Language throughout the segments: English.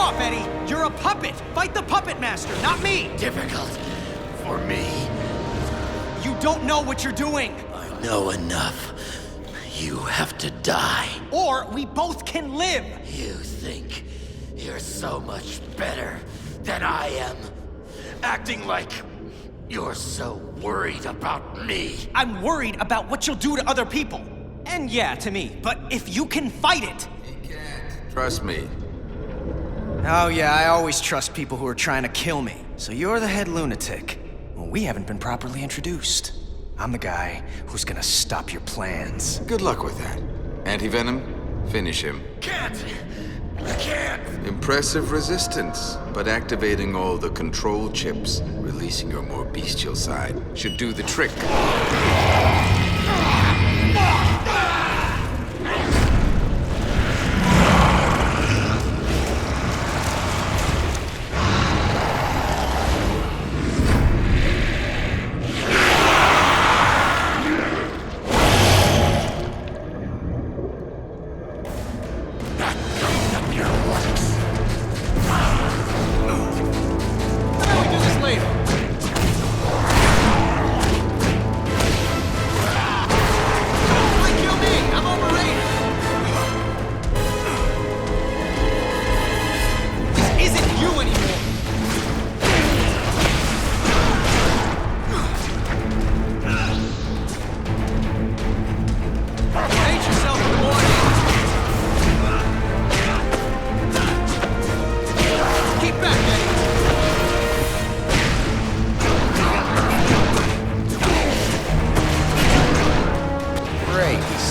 off, Eddie! You're a puppet! Fight the puppet master, not me! Difficult for me. You don't know what you're doing! I know enough. You have to die. Or we both can live! You think you're so much better than I am? Acting like you're so worried about me. I'm worried about what you'll do to other people. And yeah, to me. But if you can fight it... He can't. Trust me. Oh yeah, I always trust people who are trying to kill me. So you're the head lunatic. Well, we haven't been properly introduced. I'm the guy who's gonna stop your plans. Good luck with that. Anti-Venom, finish him. Can't! I can't! Impressive resistance, but activating all the control chips, releasing your more bestial side, should do the trick.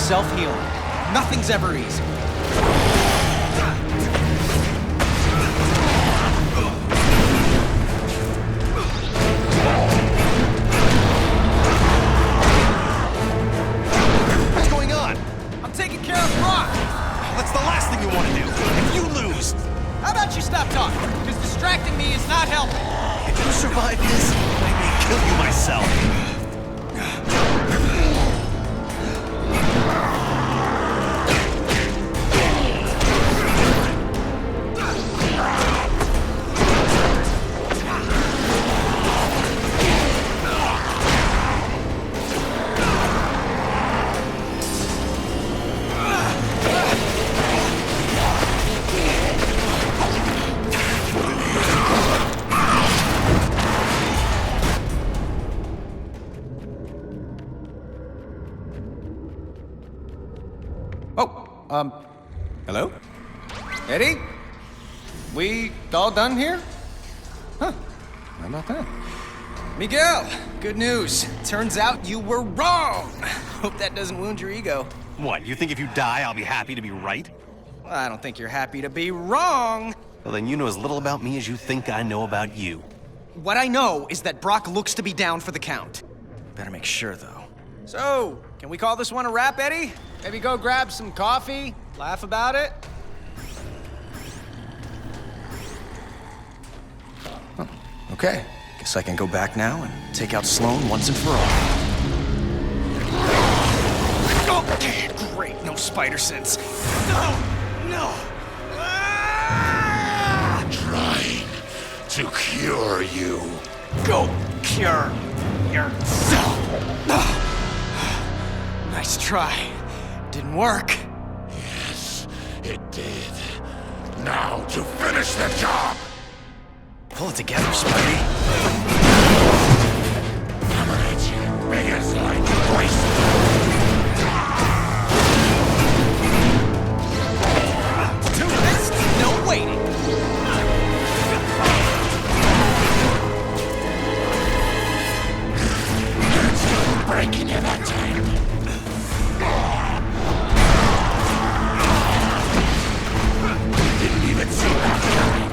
Self-healing. Nothing's ever easy. What's going on? I'm taking care of Brock. That's the last thing you want to do. If you lose. How about you stop talking? Because distracting me is not helping. If you survive this, I may kill you myself. Hello? Eddie? We all done here? Huh. How about that? Miguel, good news. Turns out you were wrong. Hope that doesn't wound your ego. What, you think if you die, I'll be happy to be right? Well, I don't think you're happy to be wrong. Well, then you know as little about me as you think I know about you. What I know is that Brock looks to be down for the count. Better make sure, though. So, can we call this one a wrap, Eddie? Maybe go grab some coffee, laugh about it? Oh, okay. Guess I can go back now and take out Sloan once and for all. Okay, great. No spider sense. No! Ah! Trying to cure you. Go cure yourself. Nice try. Didn't work. Yes, it did. Now to finish the job! Pull it together, Spidey. Hammer big as like waste. To this, no waiting. Breaking in that time. Didn't even see that coming.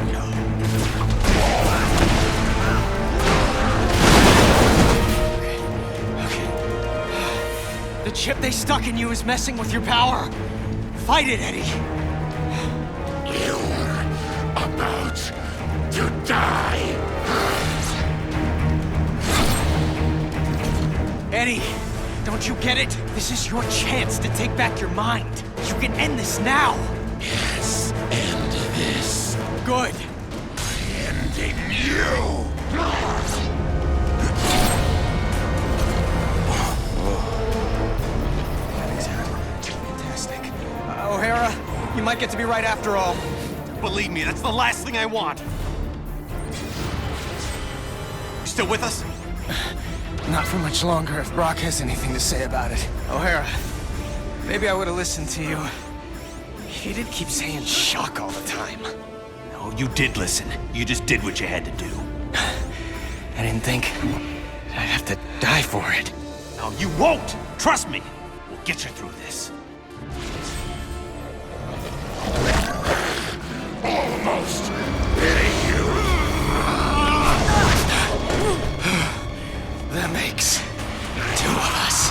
The chip they stuck in you is messing with your power. Fight it, Eddie. You're about to die. Eddie, don't you get it? This is your chance to take back your mind. You can end this now. Yes, end this. good. Ending you! Fantastic. O'Hara, you might get to be right after all. Believe me, that's the last thing I want. You still with us? Not for much longer if Brock has anything to say about it. O'Hara, maybe I would have listened to you. You did keep saying shock all the time. No, you did listen. You just did what you had to do. I didn't think I'd have to die for it. No, you won't! Trust me! We'll get you through this. Almost hitting you! That makes two of us.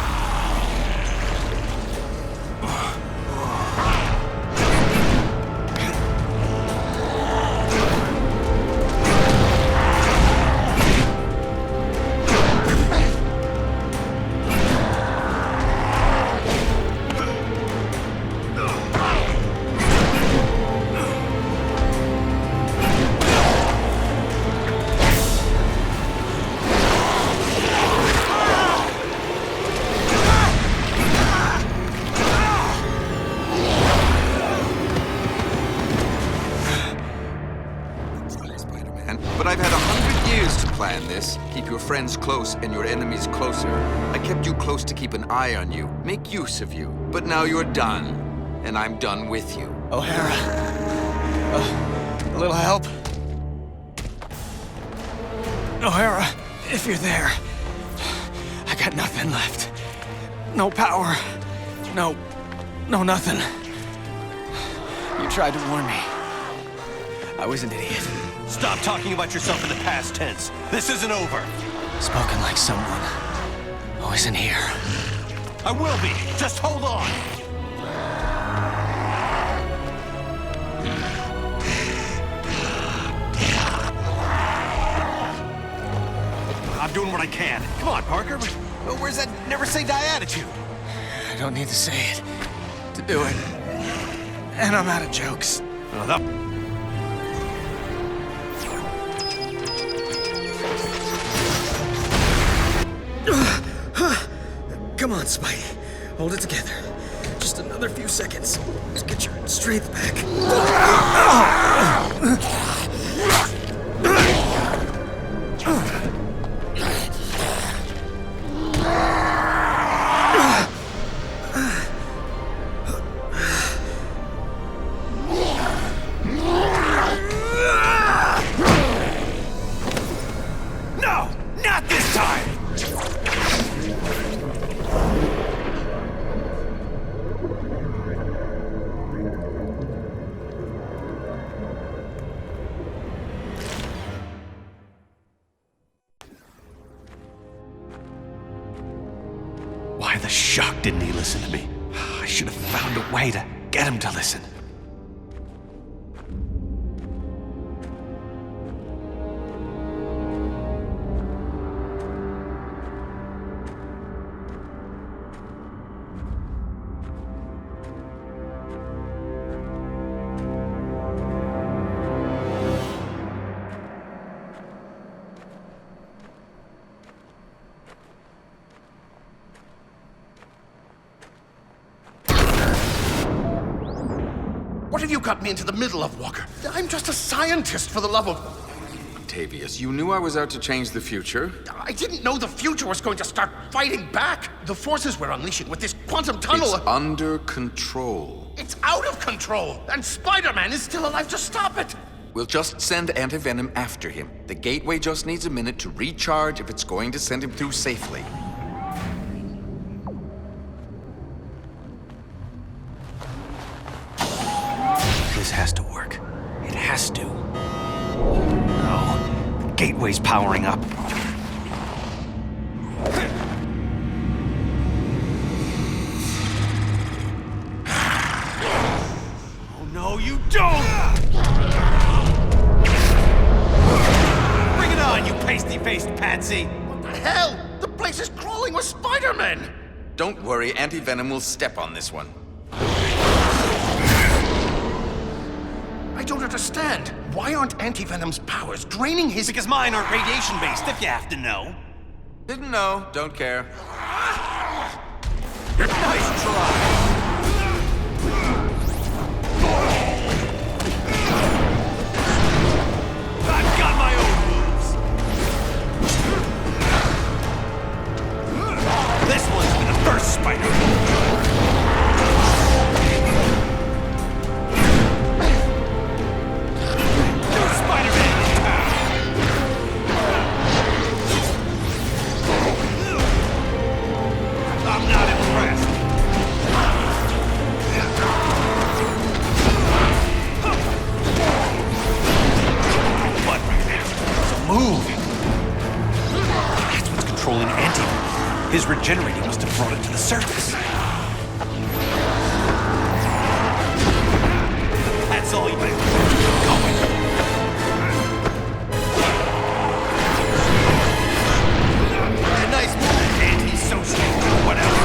But I've had 100 years to plan this. Keep your friends close and your enemies closer. I kept you close to keep an eye on you, make use of you. But now you're done, and I'm done with you. O'Hara. A little help? O'Hara, if you're there, I got nothing left. No power. No nothing. You tried to warn me. I was an idiot. Stop talking about yourself in the past tense. This isn't over. Spoken like someone who isn't here. I will be. Just hold on. I'm doing what I can. Come on, Parker. Where's that never say die attitude? I don't need to say it to do it. And I'm out of jokes. Oh, that... Come on, Spidey. Hold it together. Just another few seconds to get your strength back. No! Not this time! Why the shock didn't he listen to me? I should have found a way to get him to listen. What have you got me into the middle of, Walker? I'm just a scientist, for the love of... Octavius, you knew I was out to change the future. I didn't know the future was going to start fighting back. The forces we're unleashing with this quantum tunnel... It's under control. It's out of control, and Spider-Man is still alive to stop it. We'll just send Anti-Venom after him. The gateway just needs a minute to recharge if it's going to send him through safely. This has to work. It has to. No. The gateway's powering up. Oh no, you don't! Bring it on, you pasty-faced patsy! What the hell? The place is crawling with Spider-Men! Don't worry, Anti-Venom will step on this one. I don't understand. Why aren't Anti-Venom's powers draining his... Because mine aren't radiation-based, if you have to know. Didn't know, don't care. Nice try. I've got my own moves. This one's for the first spider. His regenerating must have brought it to the surface. That's all you better keep going. A nice move, anti-social, whatever.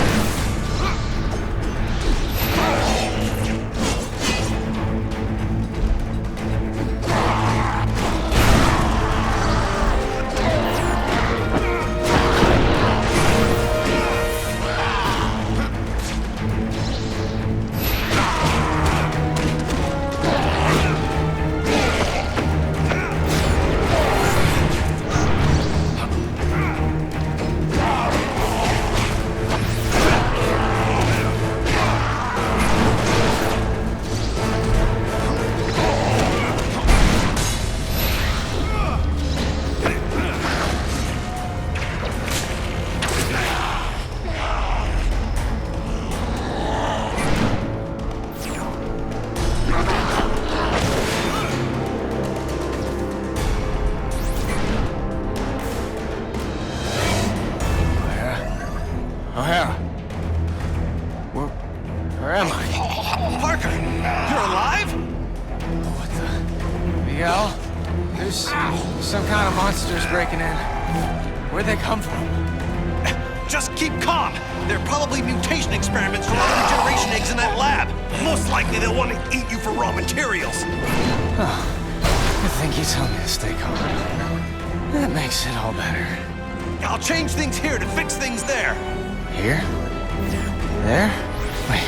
O'Hara. Where am I? Parker, you're alive? What the? Miguel? There's some kind of monsters breaking in. Where'd they come from? Just keep calm. They're probably mutation experiments from other regeneration eggs in that lab. Most likely they'll want to eat you for raw materials. I think you told me to stay calm. That makes it all better. I'll change things here to fix things there. Here? There? Wait,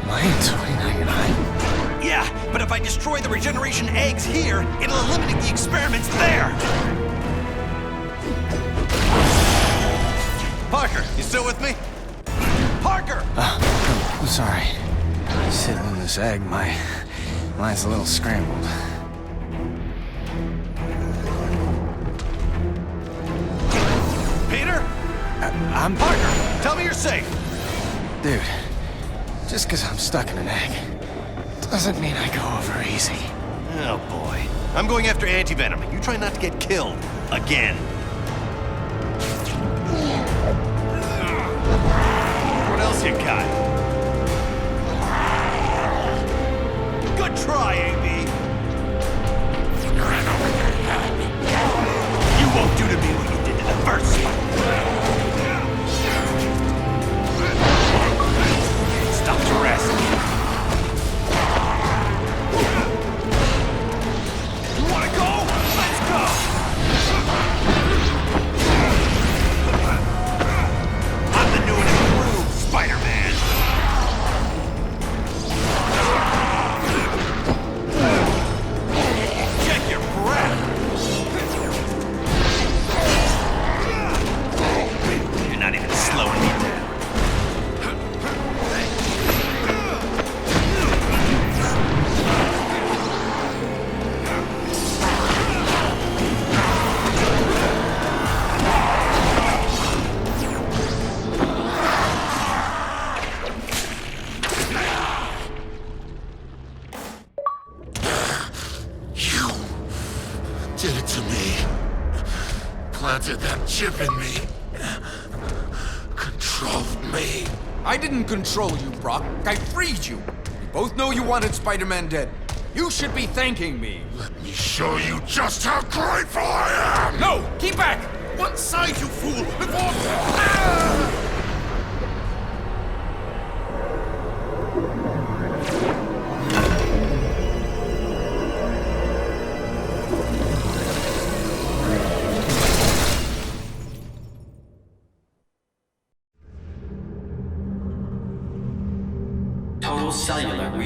am I in 2099? Yeah, but if I destroy the regeneration eggs here, it'll eliminate the experiments there. Parker, you still with me? Parker! I'm sorry. Sitting in this egg, my mind's a little scrambled. Peter? I'm... Parker, tell me you're safe. Dude, just because I'm stuck in an egg doesn't mean I go over easy. Oh boy. I'm going after Anti-Venom. You try not to get killed. Again. What else you got? Good try, AB. You won't do to me what you did to the first one. Stop to rest. You wanna go? Let's go! I'm the new and improved Spider-Man. Check your breath. You're not even slowing me down. Did it to me. Planted that chip in me. Controlled me. I didn't control you, Brock. I freed you. We both know you wanted Spider-Man dead. You should be thanking me. Let me show you just how grateful I am! No! Keep back! One side, you fool! Before... Ah!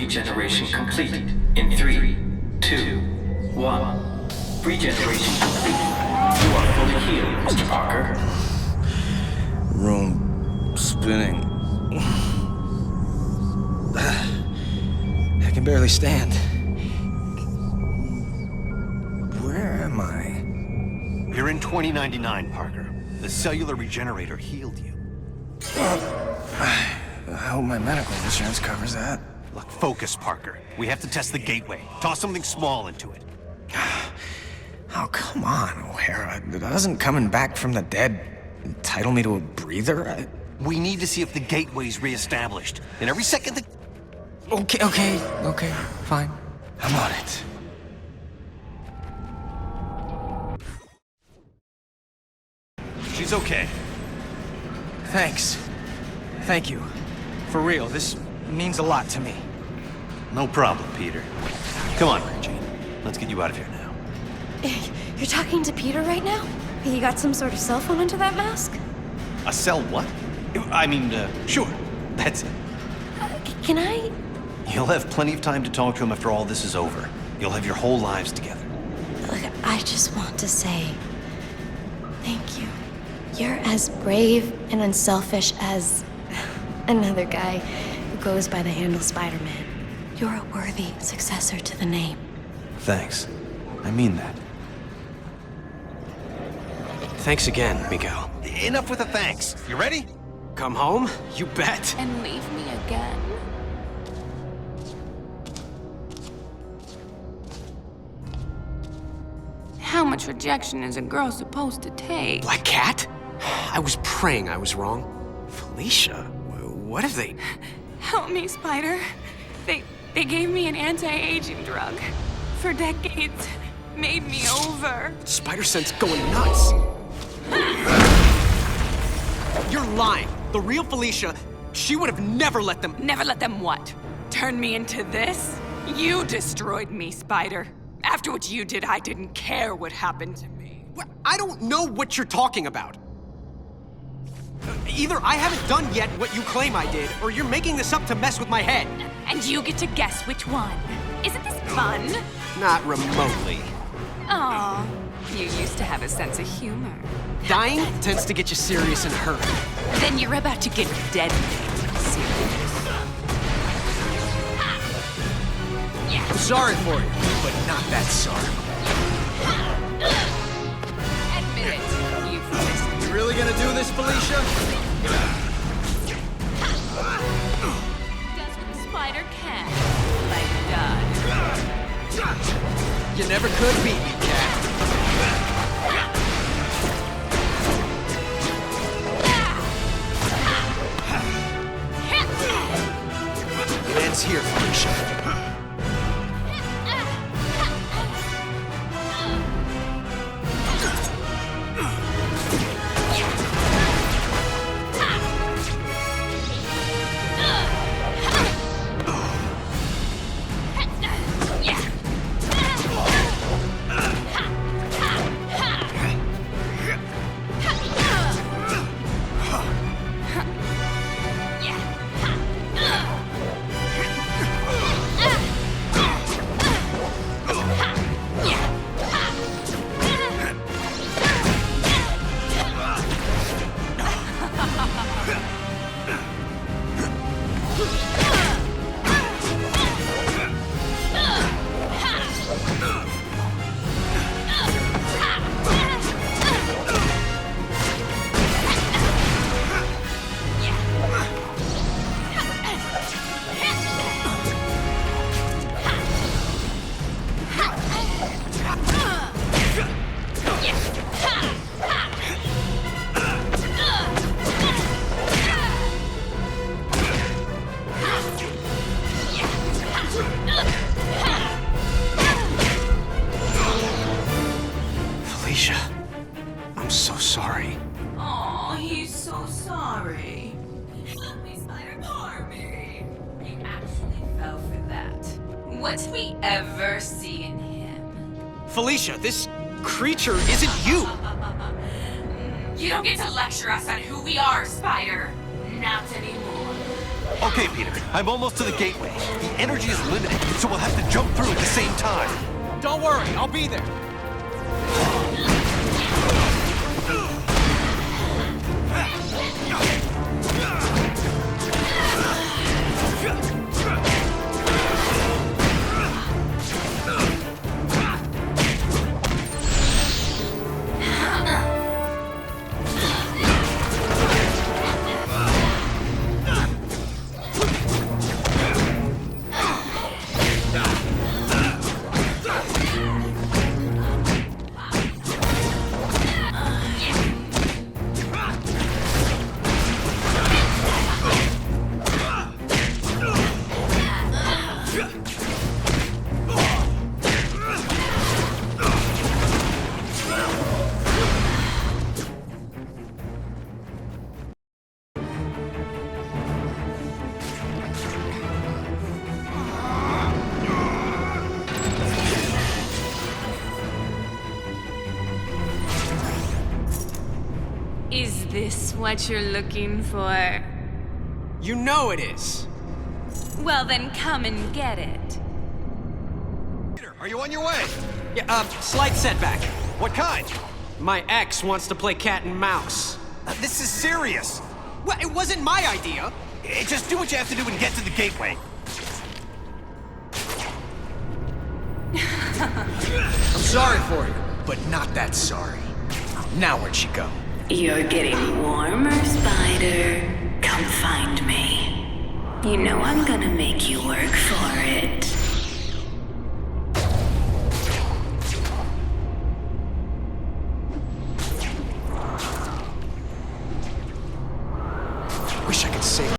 regeneration complete in 3, 2, 1. Regeneration complete. You are fully healed, Mr. Parker. Room spinning. I can barely stand. Where am I? You're in 2099, Parker. The cellular regenerator healed you. I hope my medical insurance covers that. Look, focus, Parker. We have to test the gateway. Toss something small into it. Oh, come on, O'Hara. Doesn't coming back from the dead entitle me to a breather? We need to see if the gateway's reestablished. And every second that... Okay, fine. I'm on it. She's okay. Thanks. Thank you. For real, this means a lot to me. No problem, Peter. Come on, Mary Jane. Let's get you out of here now. You're talking to Peter right now? You got some sort of cell phone under that mask? A cell what? I mean, sure. That's it. Can I? You'll have plenty of time to talk to him after all this is over. You'll have your whole lives together. Look, I just want to say thank you. You're as brave and unselfish as another guy who goes by the handle Spider-Man. You're a worthy successor to the name. Thanks. I mean that. Thanks again, Miguel. Enough with the thanks. You ready? Come home? You bet. And leave me again? How much rejection is a girl supposed to take? Black Cat? I was praying I was wrong. Felicia, what have they... Help me, Spider. They gave me an anti-aging drug. For decades, made me over. Spider sense going nuts. You're lying. The real Felicia, she would have never let them... Never let them what? Turn me into this? You destroyed me, Spider. After what you did, I didn't care what happened to me. I don't know what you're talking about. Either I haven't done yet what you claim I did, or you're making this up to mess with my head. And you get to guess which one. Isn't this fun? Not remotely. Aw, you used to have a sense of humor. Dying tends to get you serious and hurt. Then you're about to get dead serious. I'm sorry for you, but not that sorry. Admit it, you've listened. You really gonna do this, Felicia? Does what a spider can, like done. You never could beat me, Cat. It ends here, Felicia. Felicia, I'm so sorry. Oh, he's so sorry. Help me, Spider, poor me. You actually fell for that. What did we ever see in him? Felicia, this creature isn't you. You don't get to lecture us on who we are, Spider. Not anymore. Okay, Peter, I'm almost to the gateway. The energy is limited, so we'll have to jump through at the same time. Don't worry, I'll be there. Is this what you're looking for? You know it is. Well, then come and get it. Peter, are you on your way? Yeah, slight setback. What kind? My ex wants to play cat and mouse. This is serious. Well, it wasn't my idea. Just do what you have to do and get to the gateway. I'm sorry for you, but not that sorry. Now where'd she go? You're getting warmer, Spider. Come find me. You know I'm gonna make you work for it. Wish I could save.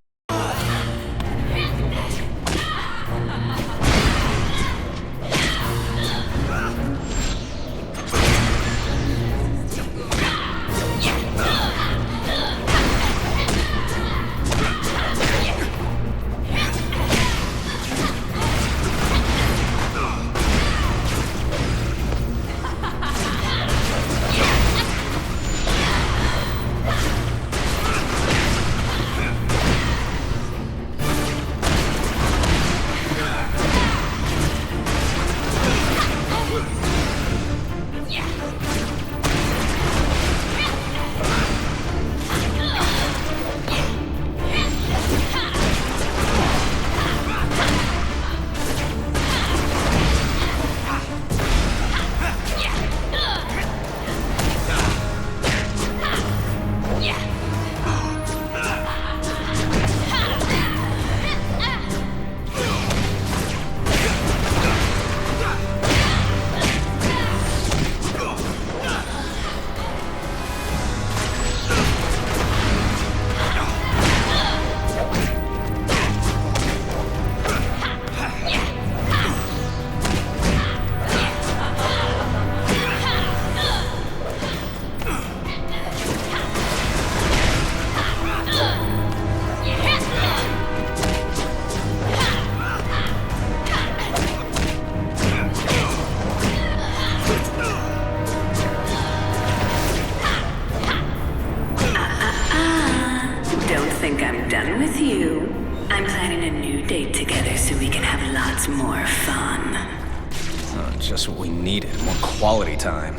Just what we needed. More quality time.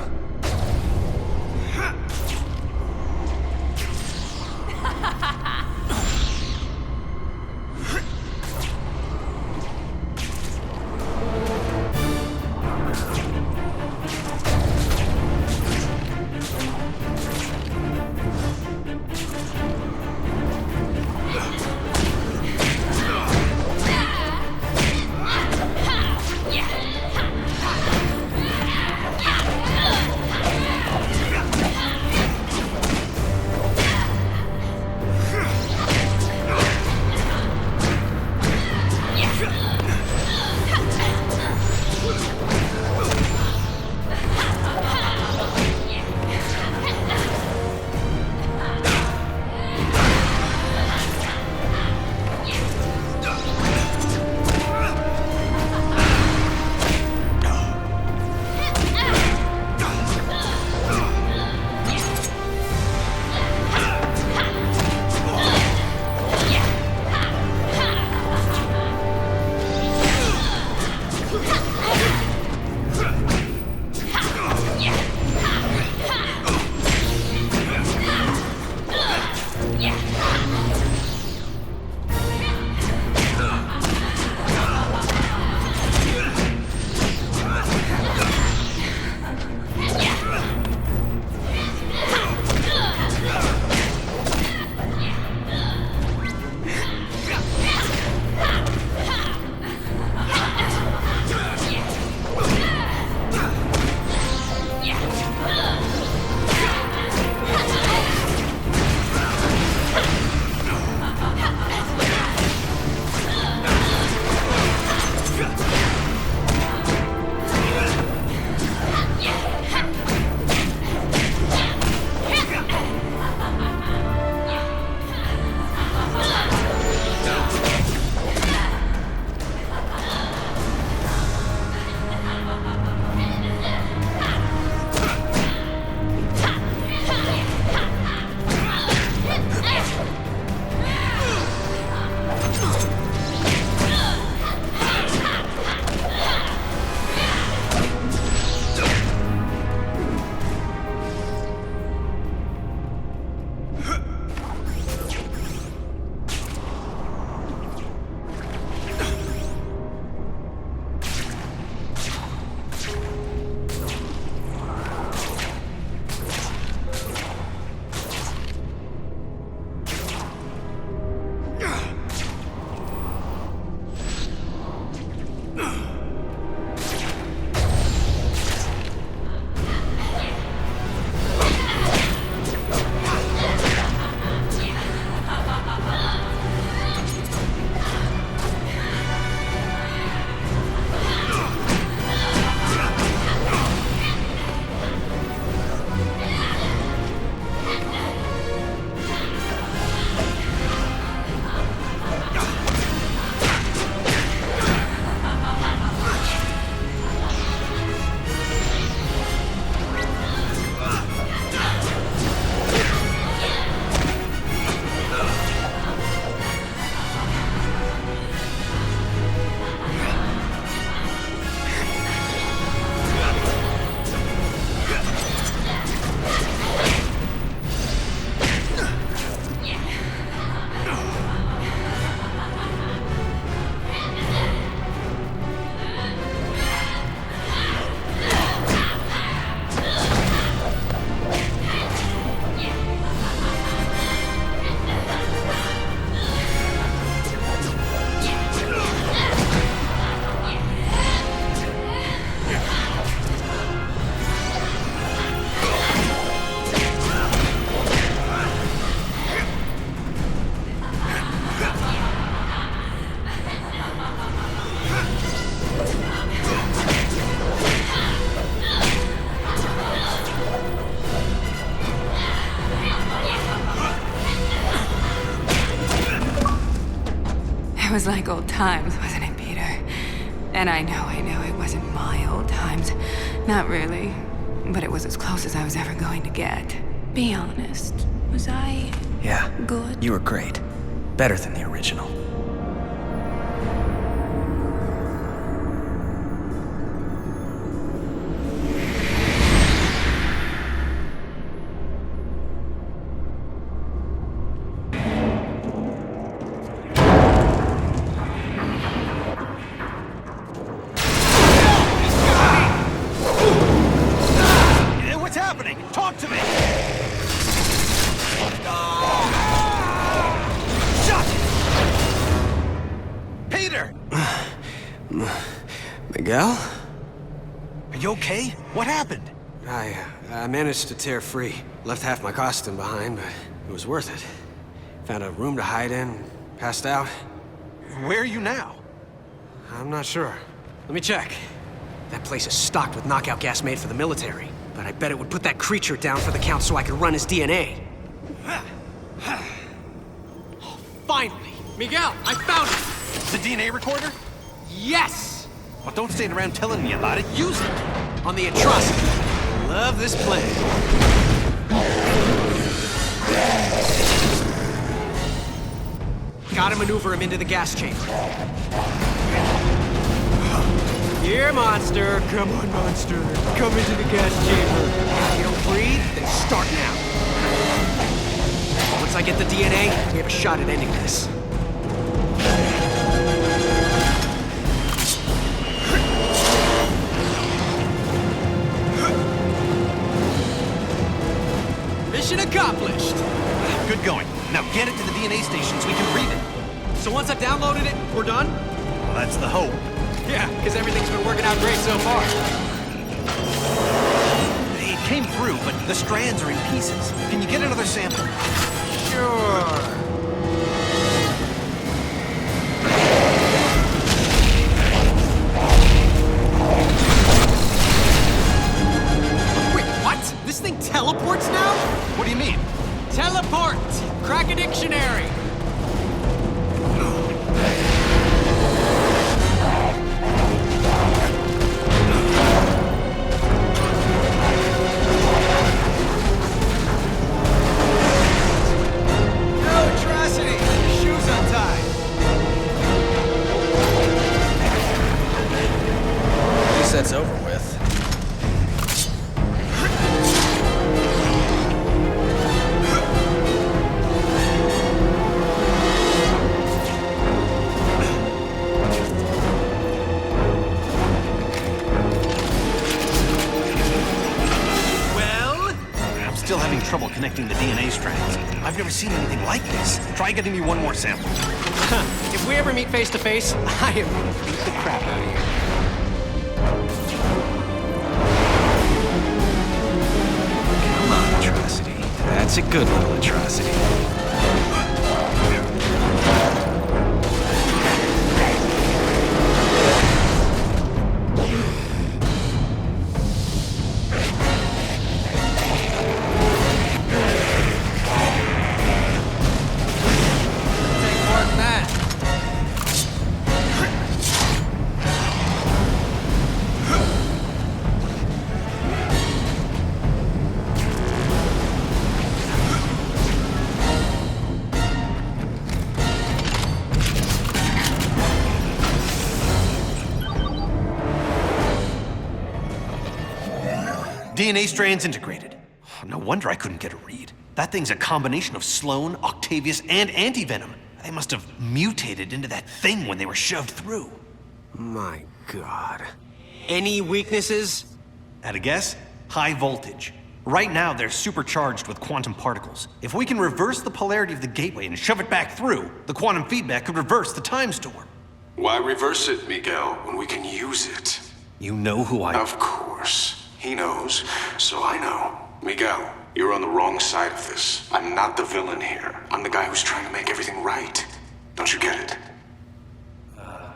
It was like old times, wasn't it, Peter? And I know, it wasn't my old times. Not really. But it was as close as I was ever going to get. Be honest. Was I... Yeah. good? You were great. Better than the original. Miguel? Are you okay? What happened? I managed to tear free. Left half my costume behind, but it was worth it. Found a room to hide in, passed out. Where are you now? I'm not sure. Let me check. That place is stocked with knockout gas made for the military, but I bet it would put that creature down for the Count so I could run his DNA. Oh, finally! Miguel, I found it! The DNA recorder? Yes! Well, don't stand around telling me about it. Use it! On the atrocity. Love this plan. Gotta maneuver him into the gas chamber. Here, monster. Come on, monster. Come into the gas chamber. If you don't breathe, then start now. Once I get the DNA, we have a shot at ending this. Mission accomplished. Good going. Now get it to the DNA station so we can read it. So once I've downloaded it, we're done? Well, that's the hope. Yeah, because everything's been working out great so far. It came through, but the strands are in pieces. Can you get another sample? Sure. Wait, what? This thing teleports now? What do you mean? Teleport! Crack a dictionary! That's over with. Well, I'm still having trouble connecting the DNA strands. I've never seen anything like this. Try getting me one more sample. If we ever meet face to face, I am gonna beat the crap out of you. Atrocity. That's a good little atrocity. Take more than that. DNA strands integrated. No wonder I couldn't get a read. That thing's a combination of Sloan, Octavius, and Anti-Venom. They must have mutated into that thing when they were shoved through. My God. Any weaknesses? At a guess? High voltage. Right now, they're supercharged with quantum particles. If we can reverse the polarity of the gateway and shove it back through, the quantum feedback could reverse the time storm. Why reverse it, Miguel, when we can use it? You know who I... Of course. He knows, so I know. Miguel, you're on the wrong side of this. I'm not the villain here. I'm the guy who's trying to make everything right. Don't you get it?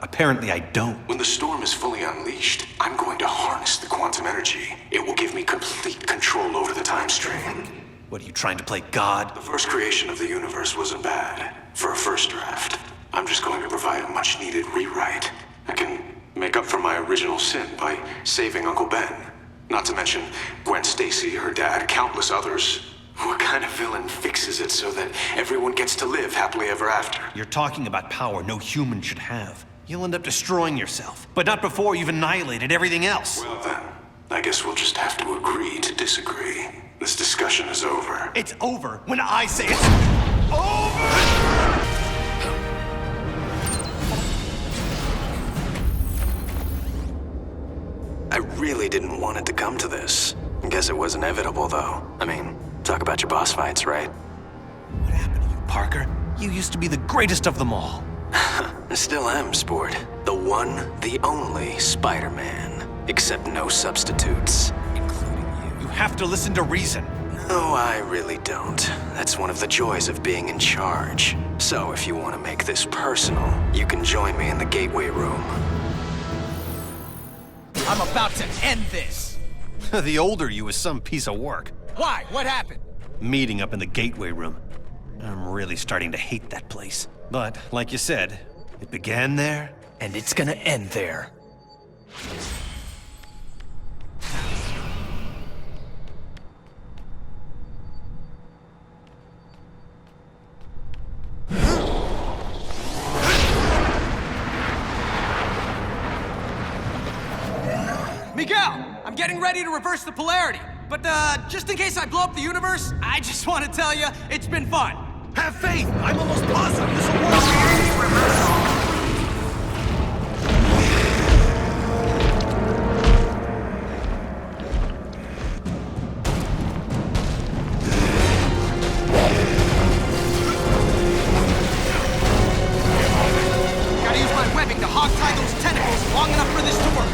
Apparently I don't. When the storm is fully unleashed, I'm going to harness the quantum energy. It will give me complete control over the time stream. What, are you trying to play God? The first creation of the universe wasn't bad. For a first draft. I'm just going to provide a much-needed rewrite. I can make up for my original sin by saving Uncle Ben. Not to mention Gwen Stacy, her dad, countless others. What kind of villain fixes it so that everyone gets to live happily ever after? You're talking about power no human should have. You'll end up destroying yourself, but not before you've annihilated everything else. Well then, I guess we'll just have to agree to disagree. This discussion is over. It's over when I say it's over! I really didn't want it to come to this. Guess it was inevitable, though. I mean, talk about your boss fights, right? What happened to you, Parker? You used to be the greatest of them all. I still am, Sport. The one, the only Spider-Man. Except no substitutes. Including you. You have to listen to reason. No, I really don't. That's one of the joys of being in charge. So if you want to make this personal, you can join me in the gateway room. I'm about to end this! The older you is some piece of work. Why? What happened? Meeting up in the gateway room. I'm really starting to hate that place. But, like you said, it began there, And it's gonna end there. Miguel, I'm getting ready to reverse the polarity. But, just in case I blow up the universe, I just want to tell you, it's been fun. Have faith! I'm almost positive this will work! Gotta use my webbing to hog-tie those tentacles long enough for this to work.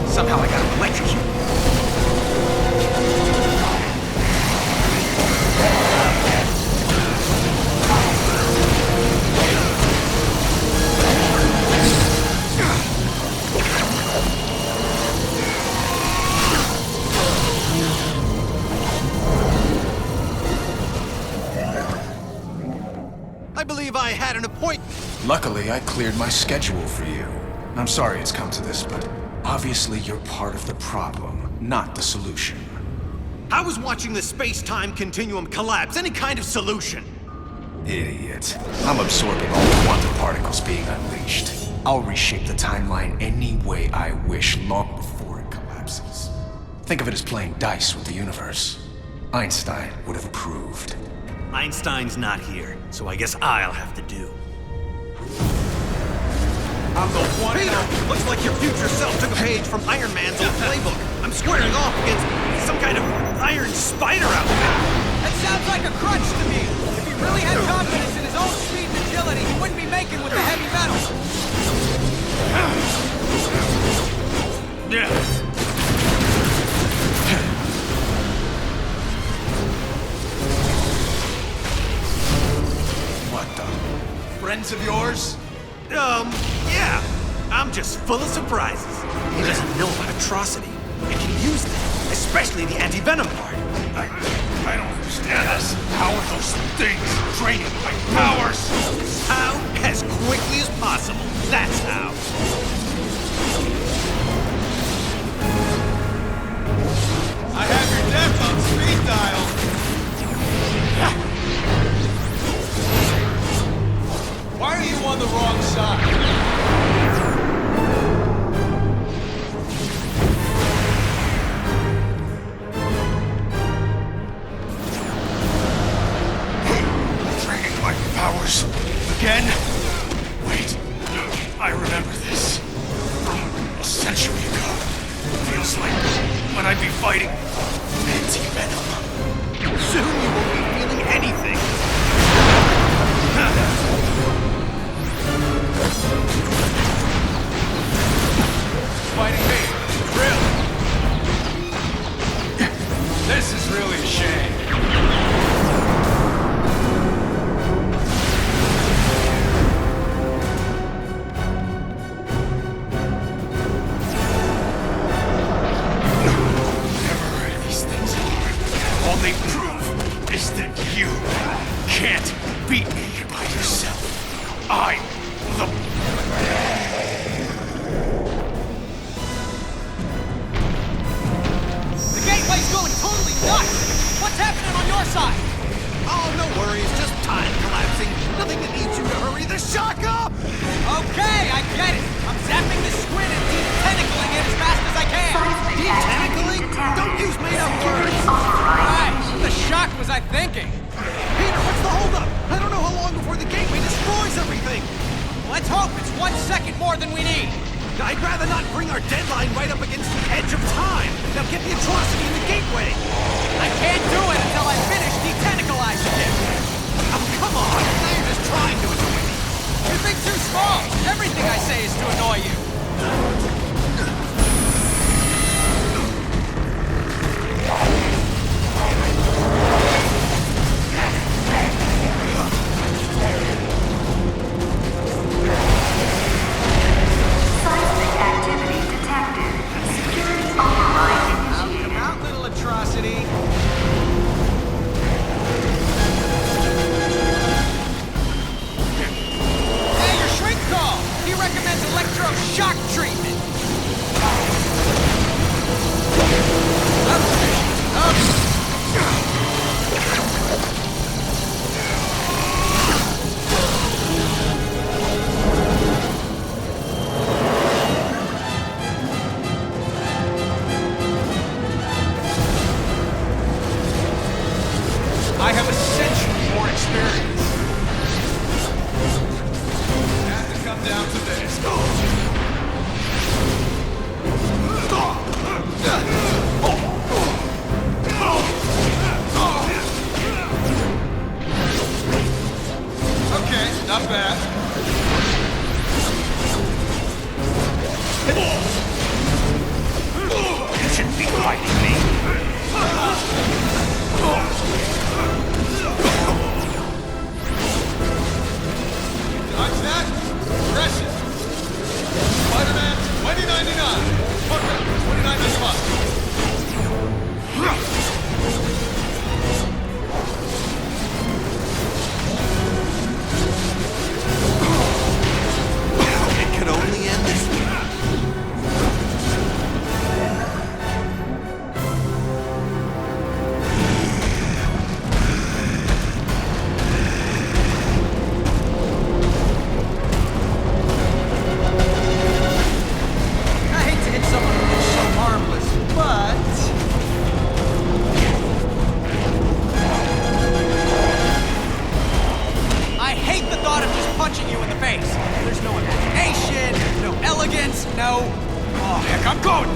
Somehow I got him electrocuted. I believe I had an appointment. Luckily, I cleared my schedule for you. I'm sorry it's come to this, but obviously you're part of the problem, not the solution. How is watching the space-time continuum collapse any kind of solution? Idiot. I'm absorbing all the quantum particles being unleashed. I'll reshape the timeline any way I wish long before it collapses. Think of it as playing dice with the universe. Einstein would have approved. Einstein's not here, so I guess I'll have to do. I'm the one. Peter, looks like your future self took a page from Iron Man's old playbook. I'm squaring off against some kind of iron spider outfit. That sounds like a crutch to me. If he really had confidence in his own speed and agility, he wouldn't be making with the heavy metal. Yeah. What the? Friends of yours? Yeah. I'm just full of surprises. He doesn't know about atrocity. He can use them, especially the anti-venom part. I don't understand this. How are those things draining my powers? How? As quickly as possible. That's how. I have your death on speed dial. Why are you on the wrong side? Draining my powers again? Wait, I remember this from a century ago. Feels like when I'd be fighting Anti-Venom. Soon you won't be feeling anything. Fighting me? Really? This is really a shame. Whatever these things are, all they prove is that you can't beat me by yourself. I'm the... The gateway's going totally nuts! What's happening on your side? Oh, no worries. Just time collapsing. Nothing that needs you to hurry the shock up! Okay, I get it. I'm zapping the squid and de-tentacling it as fast as I can. De-tentacling? Don't use made-up words! Right, the shock more than we need. I'd rather not bring our deadline right up against the edge of time. Now get the atrocity in the gateway. I can't do it until I finish detentacalizing it. Oh, come on. Now you're just trying to annoy me. You think too small. Everything I say is to annoy you. Seismic activity detected. Security override initiated. Come out, little atrocity. Hey, your shrink call! He recommends electroshock treatment. I have a century more experience. Have to come down to this. Okay, not bad. You shouldn't be fighting me. Dodge that. Impressive. Spider-Man 2099. Fucker 29 this month. It could only end this way. I hate to hit someone who's so harmless, but... I hate the thought of just punching you in the face. There's no imagination, no elegance, no... Oh, heck, I'm going!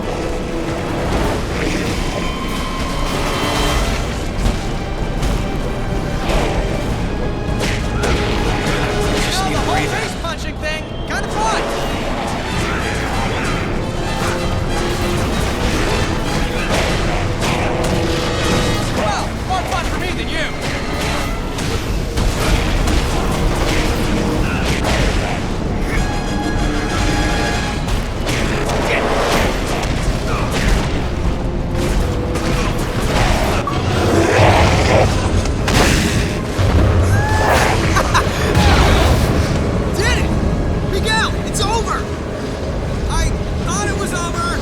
You know, the whole face punching thing, kind of fun. Well, more fun for me than you. Did it! Miguel, it's over! I thought it was over.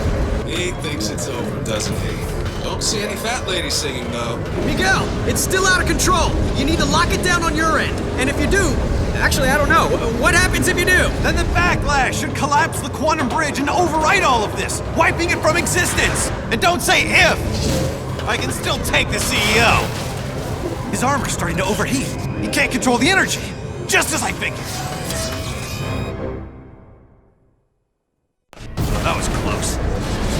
He thinks it's over, doesn't he? Don't see any fat ladies singing, though. Miguel, it's still out of control. You need to lock it down on your end. And if you do, actually, I don't know. What happens if you do? Then the backlash should collapse the quantum bridge and overwrite all of this, wiping it from existence. And don't say if. I can still take the CEO. His armor's starting to overheat. He can't control the energy. Just as I figured. That was close.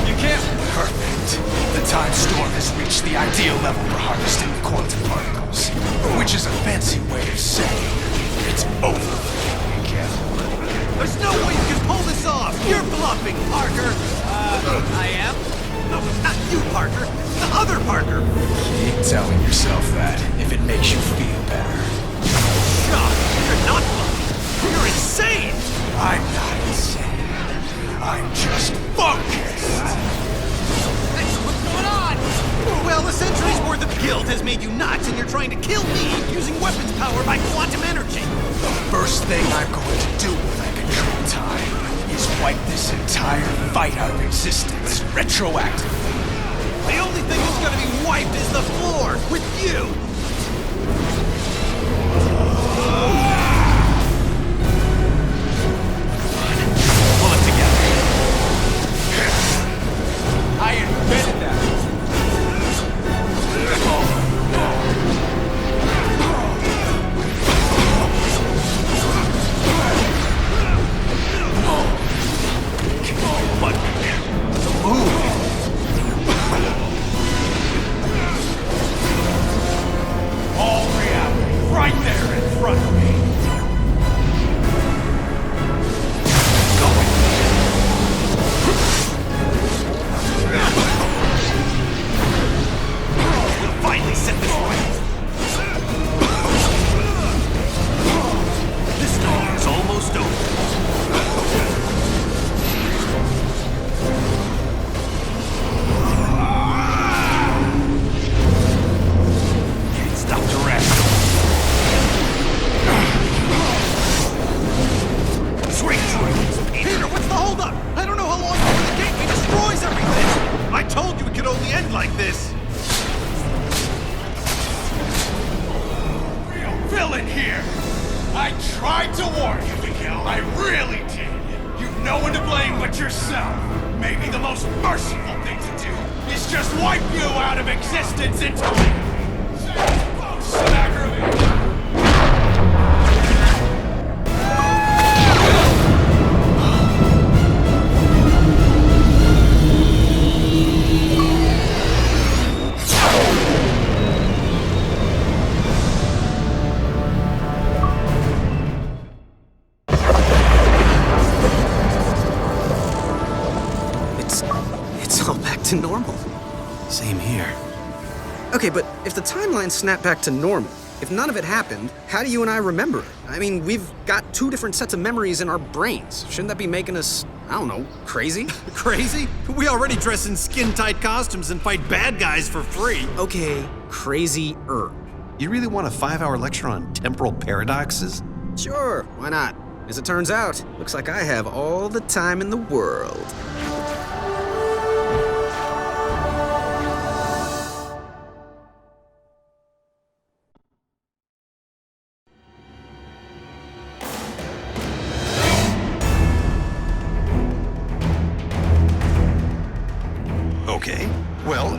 You can't... Perfect. The time storm has reached the ideal level for harvesting the quantum particles, which is a fancy way of saying it's over. Miguel. There's no way you can pull this off. You're bluffing, Parker. I am? No, not you, Parker. The other Parker. Keep telling yourself that if it makes you feel better. Shut. You're not bluffing. You're insane. I'm not insane. I'm just focused. Hey, what's going on? Well, a century's worth of guilt has made you nuts, and you're trying to kill me using weapons powered by quantum energy. The first thing I'm going to do when I control time is wipe this entire fight out of existence retroactively. The only thing that's gonna be wiped is the floor with you. Pull it together. I invented that. tried to warn you, Miguel. I really did. You've no one to blame but yourself. Maybe the most merciful thing to do is just wipe you out of existence entirely. Smacker It's all back to normal. Same here. Okay, but if the timeline snapped back to normal, if none of it happened, how do you and I remember it? I mean, we've got two different sets of memories in our brains. Shouldn't that be making us, I don't know, crazy? Crazy? We already dress in skin-tight costumes and fight bad guys for free. Okay, crazy-er. You really want a 5-hour lecture on temporal paradoxes? Sure, why not? As it turns out, looks like I have all the time in the world. Okay. Well,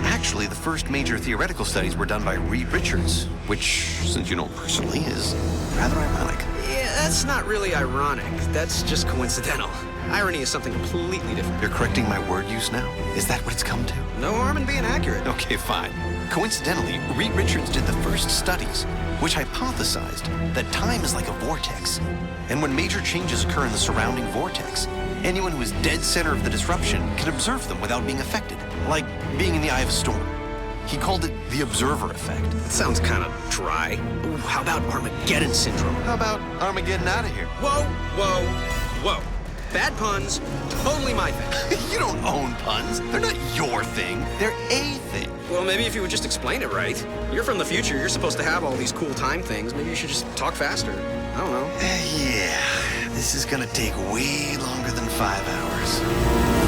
actually, the first major theoretical studies were done by Reed Richards, which, since you know him personally, is rather ironic. Yeah, that's not really ironic. That's just coincidental. Irony is something completely different. You're correcting my word use now? Is that what it's come to? No harm in being accurate. Okay, fine. Coincidentally, Reed Richards did the first studies, which hypothesized that time is like a vortex. And when major changes occur in the surrounding vortex, anyone who is dead center of the disruption can observe them without being affected, like being in the eye of a storm. He called it the observer effect. That sounds kind of dry. Ooh, how about Armageddon syndrome? How about Armageddon out of here? Whoa, whoa, whoa. Bad puns, totally my thing. You don't own puns. They're not your thing. They're a thing. Well, maybe if you would just explain it right. You're from the future. You're supposed to have all these cool time things. Maybe you should just talk faster. I don't know. Yeah, this is gonna take way longer than 5 hours.